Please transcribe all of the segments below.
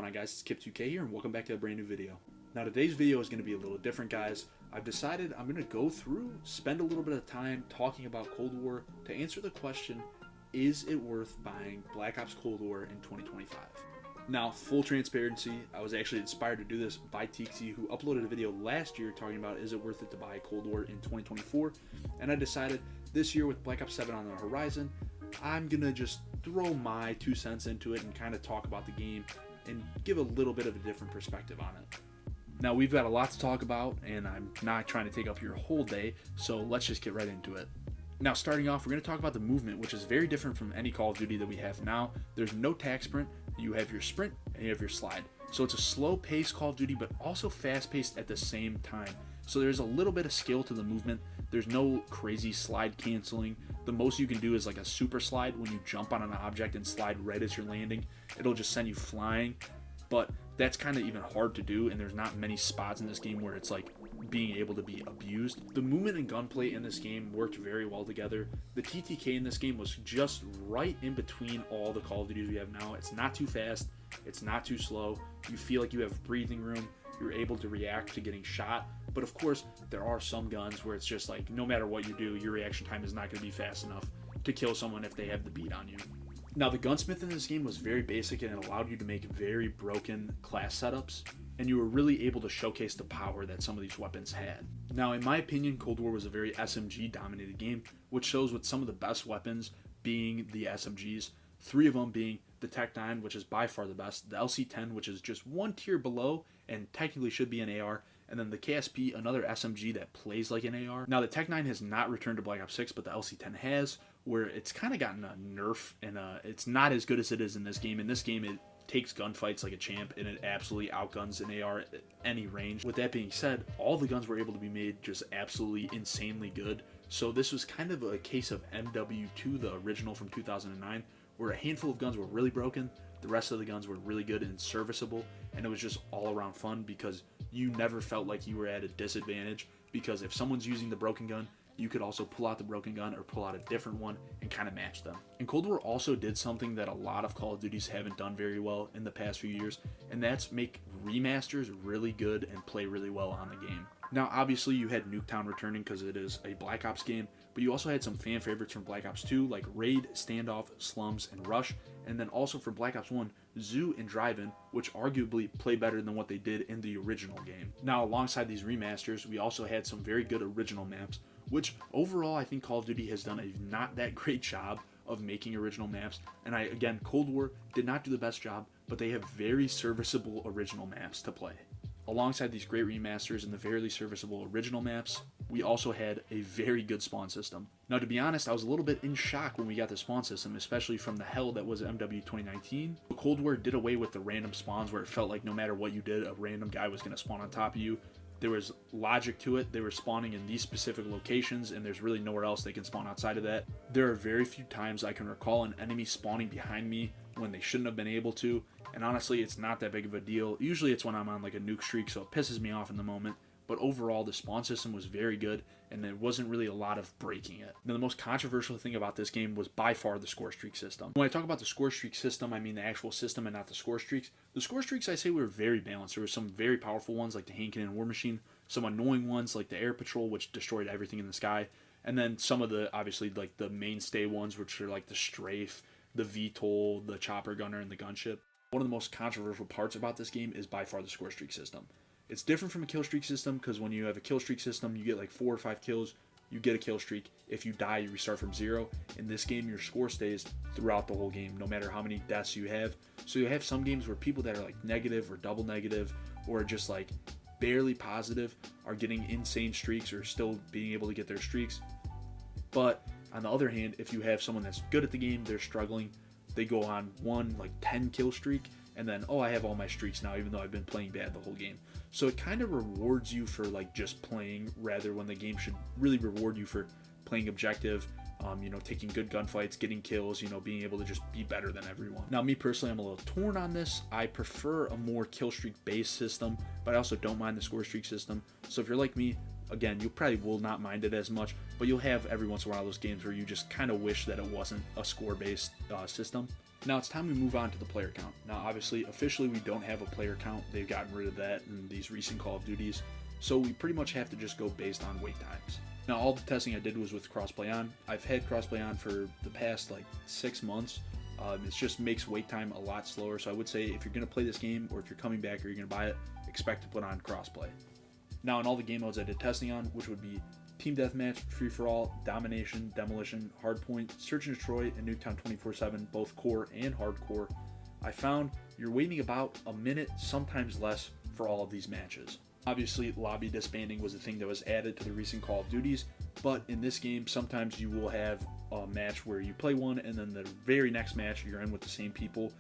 going on, guys? It's Kip2K here, and welcome back to a brand new video. Now today's video is going to be a little different, guys. I've decided I'm going to go through, spend a little bit of time talking about Cold War to answer the question, is it worth buying Black Ops Cold War in 2025? Now, full transparency, I was actually inspired to do this by Teeksy, who uploaded a video last year talking about is it worth it to buy Cold War in 2024, and I decided this year with Black Ops 7 on the horizon, I'm going to just throw my 2 cents into it and kind of talk about the game and give a little bit of a different perspective on it. Now, we've got a lot to talk about, and I'm not trying to take up your whole day, so let's just get right into it. Now, starting off, we're going to talk about the movement, which is very different from any Call of Duty that we have now. There's no tac sprint, you have your sprint, and you have your slide. So it's a slow-paced Call of Duty, but also fast-paced at the same time. So there's a little bit of skill to the movement. There's no crazy slide canceling. The most you can do is like a super slide when you jump on an object and slide right as you're landing. It'll just send you flying, but that's kind of even hard to do, and there's not many spots in this game where it's like being able to be abused. The movement and gunplay in this game worked very well together. The TTK in this game was just right in between all the Call of Duties we have now. It's not too fast, it's not too slow. You feel like you have breathing room. You're able to react to getting shot, but of course there are some guns where it's just like no matter what you do, your reaction time is not going to be fast enough to kill someone if they have the beat on you. Now, the Gunsmith in this game was very basic, and it allowed you to make very broken class setups, and you were really able to showcase the power that some of these weapons had. Now, in my opinion, Cold War was a very SMG dominated game, which shows with some of the best weapons being the SMGs, 3 of them being the Tec-9, which is by far the best, the LC-10, which is just one tier below and technically should be an AR, and then the KSP, another SMG that plays like an AR. Now, the Tec-9 has not returned to Black Ops 6, but the LC-10 has, where it's kind of gotten a nerf, and it's not as good as it is in this game. In this game, it takes gunfights like a champ, and it absolutely outguns an AR at any range. With that being said, all the guns were able to be made just absolutely insanely good. So this was kind of a case of MW2, the original from 2009, where a handful of guns were really broken, the rest of the guns were really good and serviceable, and it was just all around fun because you never felt like you were at a disadvantage, because if someone's using the broken gun, you could also pull out the broken gun or pull out a different one and kind of match them. And Cold War also did something that a lot of Call of Duties haven't done very well in the past few years, and that's make remasters really good and play really well on the game. Now, obviously, you had Nuketown returning because it is a Black Ops game, but you also had some fan favorites from Black Ops 2 like Raid, Standoff, Slums, and Rush, and then also for Black Ops 1, Zoo and Drive-In, which arguably play better than what they did in the original game. Now, alongside these remasters, we also had some very good original maps, which overall I think Call of Duty has done a not that great job of making original maps. And again, Cold War did not do the best job, but they have very serviceable original maps to play. Alongside these great remasters and the very serviceable original maps, we also had a very good spawn system. Now, to be honest, I was a little bit in shock when we got the spawn system, especially from the hell that was MW2019. Cold War did away with the random spawns where it felt like no matter what you did, a random guy was going to spawn on top of you. There was logic to it. They were spawning in these specific locations, and there's really nowhere else they can spawn outside of that. There are very few times I can recall an enemy spawning behind me when they shouldn't have been able to, and honestly, it's not that big of a deal. Usually it's when I'm on like a nuke streak, so it pisses me off in the moment, but overall the spawn system was very good, and there wasn't really a lot of breaking it. Now, the most controversial thing about this game was by far the score streak system. When I talk about the score streak system, I mean the actual system and not the score streaks. The score streaks, I say, were very balanced. There were some very powerful ones like the Hankin and War Machine, some annoying ones like the Air Patrol, which destroyed everything in the sky, and then some of the, obviously, like the mainstay ones, which are like the Strafe, the VTOL, the Chopper Gunner, and the Gunship. One of the most controversial parts about this game is by far the score streak system. It's different from a kill streak system because when you have a kill streak system, you get like 4 or 5 kills, you get a kill streak. If you die, you restart from 0. In this game, your score stays throughout the whole game, no matter how many deaths you have. So you have some games where people that are like negative or double negative or just like barely positive are getting insane streaks or still being able to get their streaks. But on the other hand, if you have someone that's good at the game, they're struggling, they go on one like 10 kill streak, and then, oh, I have all my streaks now, even though I've been playing bad the whole game. So it kind of rewards you for like just playing, rather when the game should really reward you for playing objective, taking good gunfights, getting kills, being able to just be better than everyone. Now, me personally, I'm a little torn on this. I prefer a more kill streak based system, but I also don't mind the score streak system. So if you're like me, again, you probably will not mind it as much, but you'll have every once in a while those games where you just kind of wish that it wasn't a score based system. Now it's time to move on to the player count. Now obviously, officially we don't have a player count. They've gotten rid of that in these recent Call of Duties. So we pretty much have to just go based on wait times. Now all the testing I did was with crossplay on. I've had crossplay on for the past like 6 months. It just makes wait time a lot slower. So I would say if you're going to play this game, or if you're coming back or you're going to buy it, expect to put on crossplay. Now in all the game modes I did testing on, which would be Team Deathmatch, Free-for-all, Domination, Demolition, Hardpoint, Search and Destroy, and Nuketown 24/7, both core and hardcore, I found you're waiting about a minute, sometimes less, for all of these matches. Obviously, lobby disbanding was a thing that was added to the recent Call of Duties, but in this game, sometimes you will have a match where you play one, and then the very next match you're in with the same people.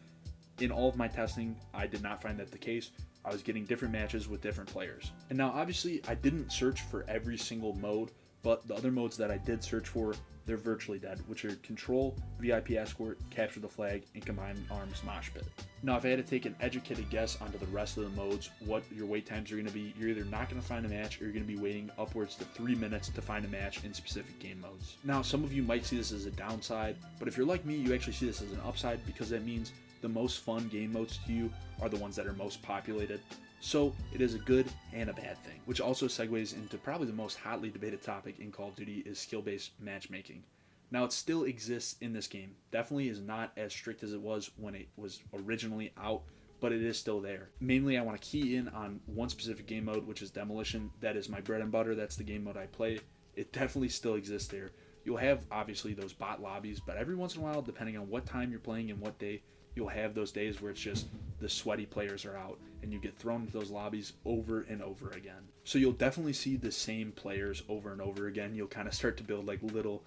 In all of my testing, I did not find that the case. I was getting different matches with different players. And now, obviously, I didn't search for every single mode, but the other modes that I did search for, they're virtually dead, which are Control, VIP Escort, Capture the Flag, and Combined Arms Mosh Pit. Now, if I had to take an educated guess onto the rest of the modes, what your wait times are going to be, you're either not going to find a match, or you're going to be waiting upwards to 3 minutes to find a match in specific game modes. Now, some of you might see this as a downside, but if you're like me, you actually see this as an upside, because that means the most fun game modes to you are the ones that are most populated. So it is a good and a bad thing, which also segues into probably the most hotly debated topic in Call of Duty is skill-based matchmaking. Now it still exists in this game. Definitely is not as strict as it was when it was originally out, but it is still there. Mainly I want to key in on one specific game mode, which is Demolition. That is my bread and butter. That's the game mode I play. It definitely still exists there. You'll have obviously those bot lobbies, but every once in a while, depending on what time you're playing and what day, you'll have those days where it's just the sweaty players are out and you get thrown into those lobbies over and over again. So you'll definitely see the same players over and over again. You'll kind of start to build like little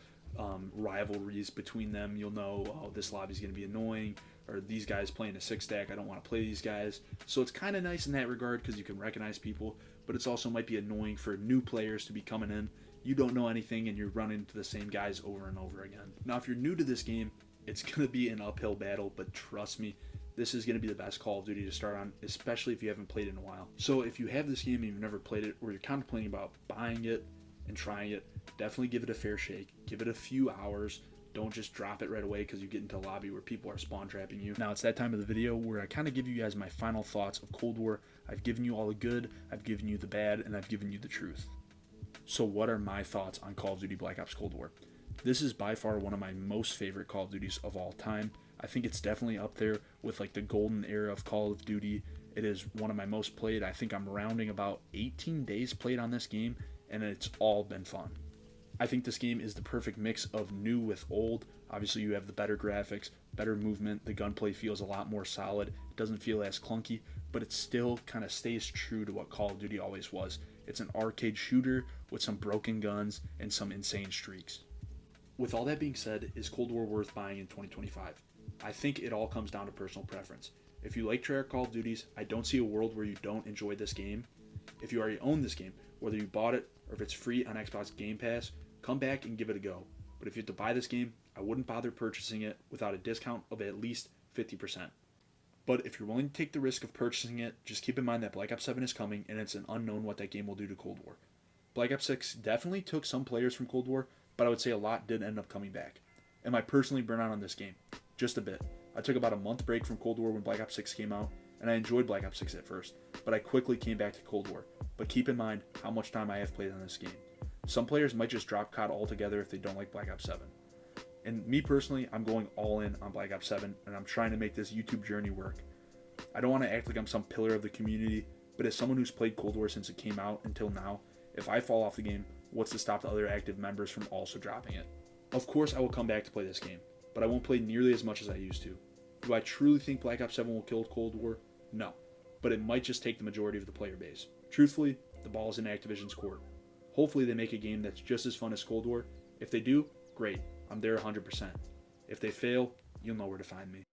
rivalries between them. You'll know, oh, this lobby's going to be annoying, or these guys playing a 6-stack, I don't want to play these guys. So it's kind of nice in that regard because you can recognize people, but it's also might be annoying for new players to be coming in. You don't know anything and you're running into the same guys over and over again. Now if you're new to this game, it's going to be an uphill battle, but trust me, this is going to be the best Call of Duty to start on, especially if you haven't played it in a while. So if you have this game and you've never played it, or you're contemplating about buying it and trying it, definitely give it a fair shake. Give it a few hours. Don't just drop it right away because you get into a lobby where people are spawn trapping you. Now it's that time of the video where I kind of give you guys my final thoughts of Cold War. I've given you all the good, I've given you the bad, and I've given you the truth. So what are my thoughts on Call of Duty Black Ops Cold War? This is by far one of my most favorite Call of Duties of all time. I think it's definitely up there with like the golden era of Call of Duty. It is one of my most played. I think I'm rounding about 18 days played on this game, and it's all been fun. I think this game is the perfect mix of new with old. Obviously you have the better graphics, better movement, the gunplay feels a lot more solid, it doesn't feel as clunky, but it still kind of stays true to what Call of Duty always was. It's an arcade shooter with some broken guns and some insane streaks. With all that being said, is Cold War worth buying in 2025? I think it all comes down to personal preference. If you like treyarch Call of Duties, I don't see a world where you don't enjoy this game. If you already own this game, whether you bought it or if it's free on Xbox Game Pass, come back and give it a go. But if you have to buy this game, I wouldn't bother purchasing it without a discount of at least 50%. But if you're willing to take the risk of purchasing it, just keep in mind that Black Ops 7 is coming and it's an unknown what that game will do to Cold War. Black Ops 6 definitely took some players from Cold War, but I would say a lot did end up coming back. Am I personally burnt out on this game? Just a bit. I took about a month break from Cold War when Black Ops 6 came out, and I enjoyed Black Ops 6 at first, but I quickly came back to Cold War. But keep in mind how much time I have played on this game. Some players might just drop COD altogether if they don't like Black Ops 7. And me personally, I'm going all in on Black Ops 7, and I'm trying to make this YouTube journey work. I don't want to act like I'm some pillar of the community, but as someone who's played Cold War since it came out until now, if I fall off the game, what's to stop the other active members from also dropping it? Of course I will come back to play this game, but I won't play nearly as much as I used to. Do I truly think Black Ops 7 will kill Cold War? No, but it might just take the majority of the player base. Truthfully, the ball is in Activision's court. Hopefully they make a game that's just as fun as Cold War. If they do, great, I'm there 100%. If they fail, you'll know where to find me.